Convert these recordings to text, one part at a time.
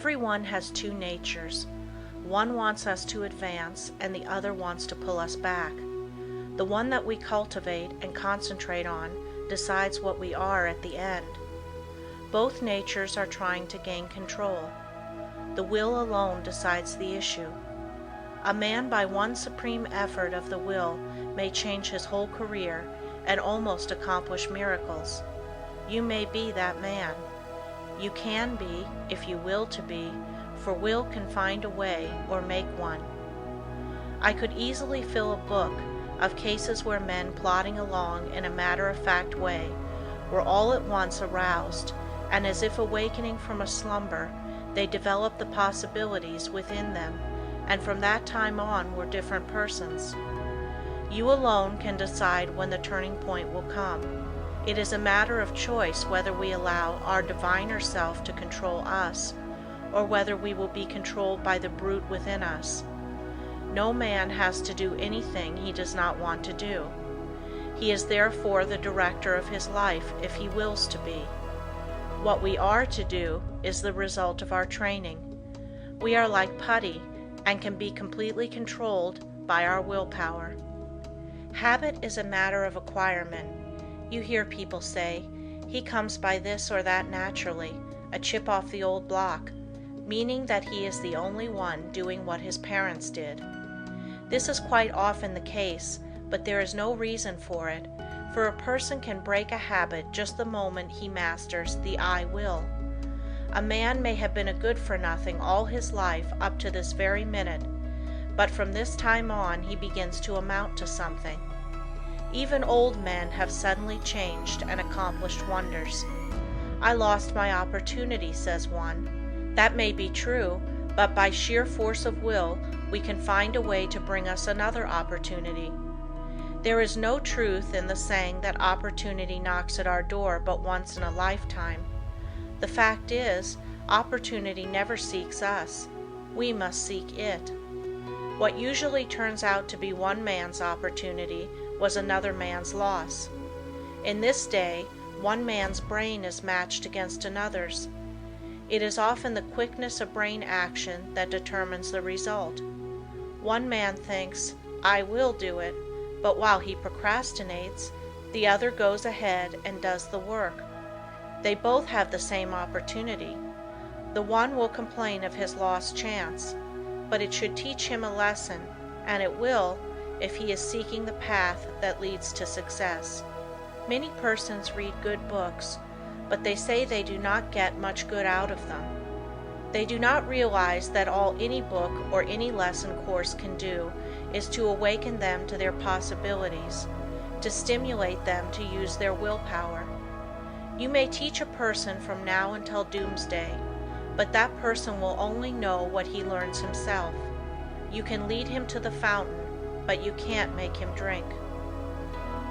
Everyone has two natures. One wants us to advance, and the other wants to pull us back. The one that we cultivate and concentrate on decides what we are at the end. Both natures are trying to gain control. The will alone decides the issue. A man by one supreme effort of the will may change his whole career and almost accomplish miracles. You may be that man. You can be, if you will to be, for will can find a way or make one. I could easily fill a book of cases where men plodding along in a matter-of-fact way were all at once aroused, and as if awakening from a slumber, they developed the possibilities within them, and from that time on were different persons. You alone can decide when the turning point will come. It is a matter of choice whether we allow our diviner self to control us, or whether we will be controlled by the brute within us. No man has to do anything he does not want to do. He is therefore the director of his life if he wills to be. What we are to do is the result of our training. We are like putty and can be completely controlled by our willpower. Habit is a matter of acquirement. You hear people say, "He comes by this or that naturally, a chip off the old block," meaning that he is the only one doing what his parents did. This is quite often the case, but there is no reason for it, for a person can break a habit just the moment he masters the I will. A man may have been a good-for-nothing all his life up to this very minute, but from this time on he begins to amount to something. Even old men have suddenly changed and accomplished wonders. "I lost my opportunity," says one. That may be true, but by sheer force of will we can find a way to bring us another opportunity. There is no truth in the saying that opportunity knocks at our door but once in a lifetime. The fact is, opportunity never seeks us. We must seek it. What usually turns out to be one man's opportunity was another man's loss. In this day, one man's brain is matched against another's. It is often the quickness of brain action that determines the result. One man thinks, "I will do it," but while he procrastinates, the other goes ahead and does the work. They both have the same opportunity. The one will complain of his lost chance, but it should teach him a lesson, and it will, if he is seeking the path that leads to success. Many persons read good books, but they say they do not get much good out of them. They do not realize that all any book or any lesson course can do is to awaken them to their possibilities, to stimulate them to use their willpower. You may teach a person from now until doomsday, but that person will only know what he learns himself. You can lead him to the fountain, but you can't make him drink.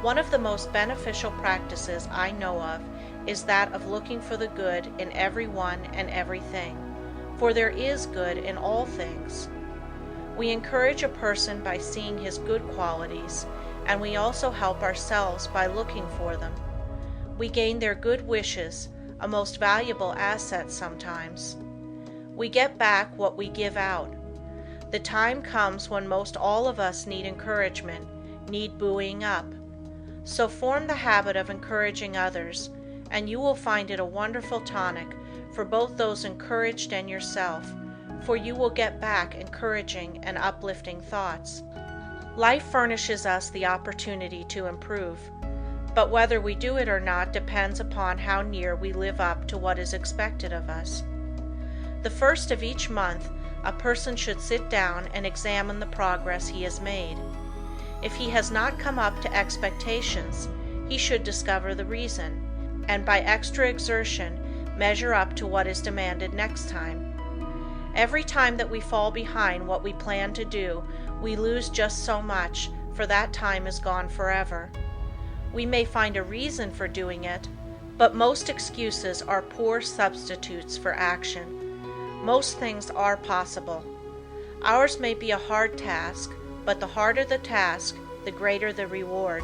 One of the most beneficial practices I know of is that of looking for the good in everyone and everything, for there is good in all things. We encourage a person by seeing his good qualities, and we also help ourselves by looking for them. We gain their good wishes, a most valuable asset sometimes. We get back what we give out. The time comes when most all of us need encouragement, need buoying up. So form the habit of encouraging others, and you will find it a wonderful tonic for both those encouraged and yourself, for you will get back encouraging and uplifting thoughts. Life furnishes us the opportunity to improve, but whether we do it or not depends upon how near we live up to what is expected of us. The first of each month, a person should sit down and examine the progress he has made. If he has not come up to expectations, he should discover the reason, and by extra exertion measure up to what is demanded next time. Every time that we fall behind what we plan to do, we lose just so much, for that time is gone forever. We may find a reason for doing it, but most excuses are poor substitutes for action. Most things are possible. Ours may be a hard task, but the harder the task, the greater the reward.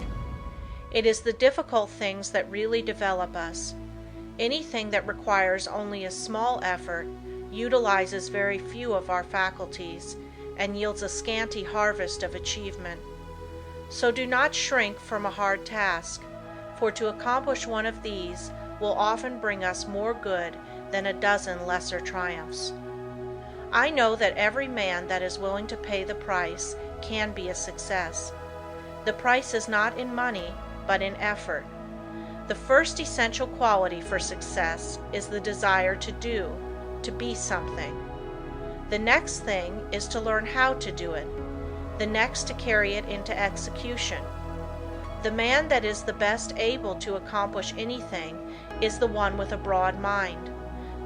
It is the difficult things that really develop us. Anything that requires only a small effort, utilizes very few of our faculties and yields a scanty harvest of achievement. So do not shrink from a hard task, for to accomplish one of these will often bring us more good than a dozen lesser triumphs. I know that every man that is willing to pay the price can be a success. The price is not in money, but in effort. The first essential quality for success is the desire to do, to be something. The next thing is to learn how to do it. The next to carry it into execution. The man that is the best able to accomplish anything is the one with a broad mind,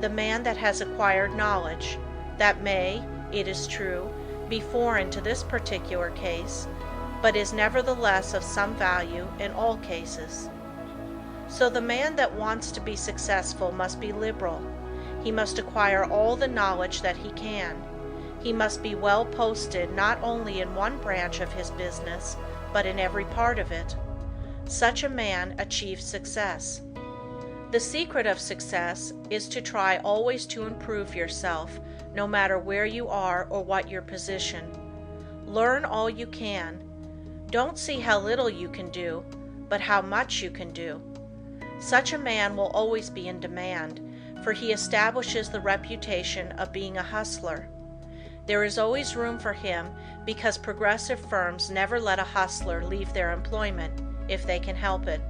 the man that has acquired knowledge, that may, it is true, be foreign to this particular case, but is nevertheless of some value in all cases. So the man that wants to be successful must be liberal. He must acquire all the knowledge that he can. He must be well posted not only in one branch of his business, but in every part of it. Such a man achieves success. The secret of success is to try always to improve yourself, no matter where you are or what your position. Learn all you can. Don't see how little you can do, but how much you can do. Such a man will always be in demand, for he establishes the reputation of being a hustler. There is always room for him because progressive firms never let a hustler leave their employment if they can help it.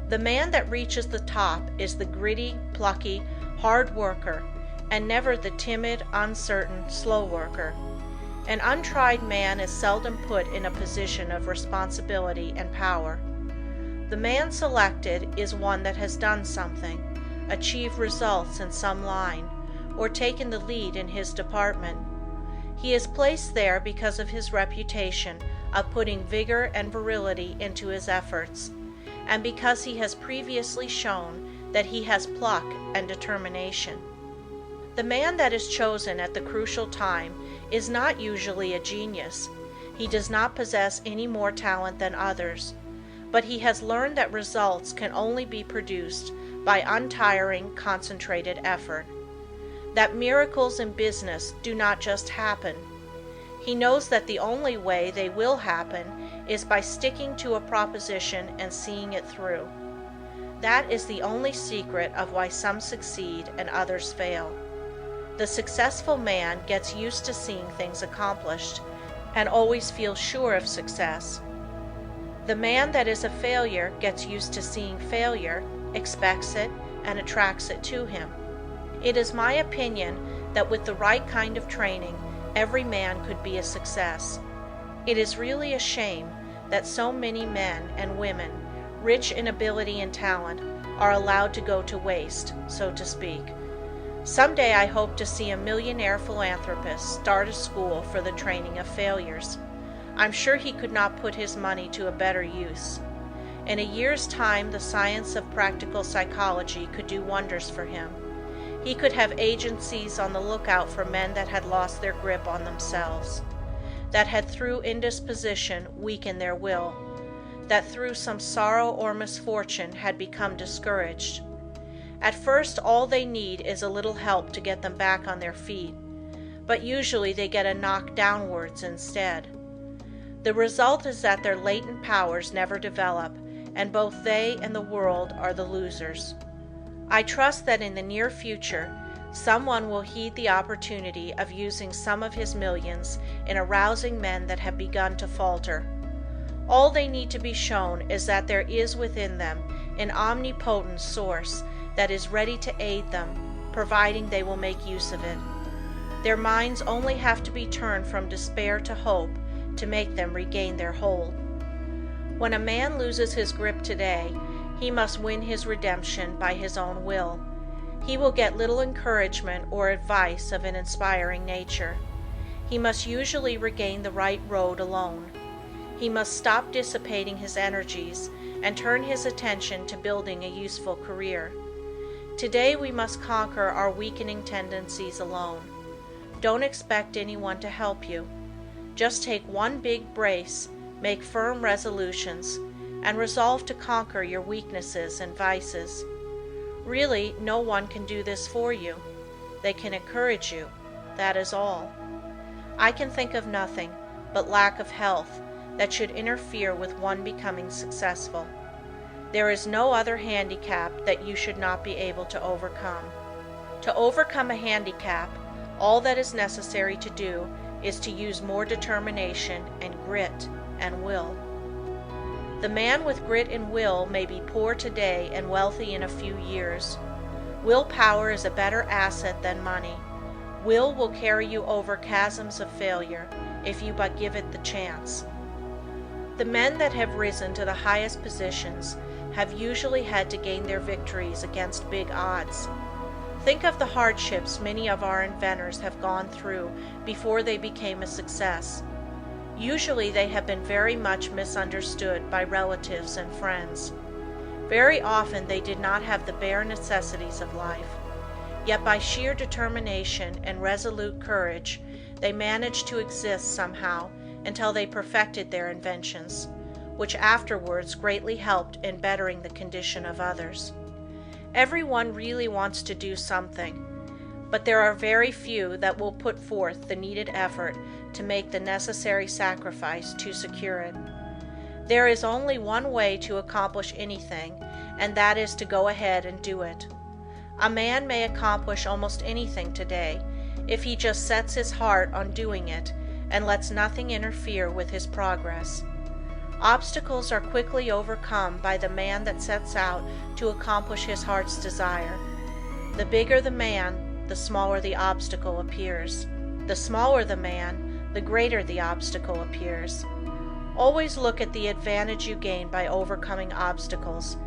The man that reaches the top is the gritty, plucky, hard worker, and never the timid, uncertain, slow worker. An untried man is seldom put in a position of responsibility and power. The man selected is one that has done something, achieved results in some line, or taken the lead in his department. He is placed there because of his reputation of putting vigor and virility into his efforts, and because he has previously shown that he has pluck and determination. The man that is chosen at the crucial time is not usually a genius. He does not possess any more talent than others, but he has learned that results can only be produced by untiring, concentrated effort. That miracles in business do not just happen. He knows that the only way they will happen is by sticking to a proposition and seeing it through. That is the only secret of why some succeed and others fail. The successful man gets used to seeing things accomplished and always feels sure of success. The man that is a failure gets used to seeing failure, expects it, and attracts it to him. It is my opinion that with the right kind of training, every man could be a success. It is really a shame that so many men and women, rich in ability and talent, are allowed to go to waste, so to speak. Someday I hope to see a millionaire philanthropist start a school for the training of failures. I'm sure he could not put his money to a better use. In a year's time, the science of practical psychology could do wonders for him. He could have agencies on the lookout for men that had lost their grip on themselves, that had through indisposition weakened their will, that through some sorrow or misfortune had become discouraged. At first all they need is a little help to get them back on their feet, but usually they get a knock downwards instead. The result is that their latent powers never develop, and both they and the world are the losers. I trust that in the near future, someone will heed the opportunity of using some of his millions in arousing men that have begun to falter. All they need to be shown is that there is within them an omnipotent source that is ready to aid them, providing they will make use of it. Their minds only have to be turned from despair to hope to make them regain their hold. When a man loses his grip today, he must win his redemption by his own will. He will get little encouragement or advice of an inspiring nature. He must usually regain the right road alone. He must stop dissipating his energies and turn his attention to building a useful career. Today we must conquer our weakening tendencies alone. Don't expect anyone to help you. Just take one big brace, make firm resolutions, and resolve to conquer your weaknesses and vices. Really, no one can do this for you. They can encourage you. That is all. I can think of nothing but lack of health that should interfere with one becoming successful. There is no other handicap that you should not be able to overcome. To overcome a handicap, all that is necessary to do is to use more determination and grit and will. The man with grit and will may be poor today and wealthy in a few years. Willpower is a better asset than money. Will carry you over chasms of failure if you but give it the chance. The men that have risen to the highest positions have usually had to gain their victories against big odds. Think of the hardships many of our inventors have gone through before they became a success. Usually they have been very much misunderstood by relatives and friends. Very often they did not have the bare necessities of life. Yet by sheer determination and resolute courage, they managed to exist somehow until they perfected their inventions, which afterwards greatly helped in bettering the condition of others. Everyone really wants to do something, but there are very few that will put forth the needed effort to make the necessary sacrifice to secure it. There is only one way to accomplish anything, and that is to go ahead and do it. A man may accomplish almost anything today if he just sets his heart on doing it and lets nothing interfere with his progress. Obstacles are quickly overcome by the man that sets out to accomplish his heart's desire. The bigger the man, the smaller the obstacle appears. The smaller the man, the greater the obstacle appears. Always look at the advantage you gain by overcoming obstacles,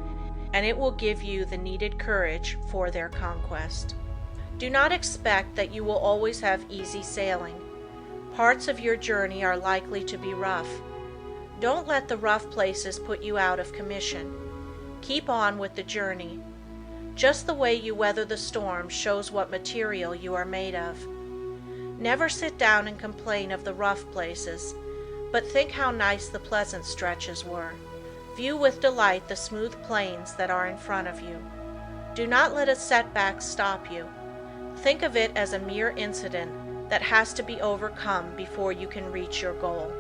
and it will give you the needed courage for their conquest. Do not expect that you will always have easy sailing. Parts of your journey are likely to be rough. Don't let the rough places put you out of commission. Keep on with the journey. Just the way you weather the storm shows what material you are made of. Never sit down and complain of the rough places, but think how nice the pleasant stretches were. View with delight the smooth plains that are in front of you. Do not let a setback stop you. Think of it as a mere incident that has to be overcome before you can reach your goal.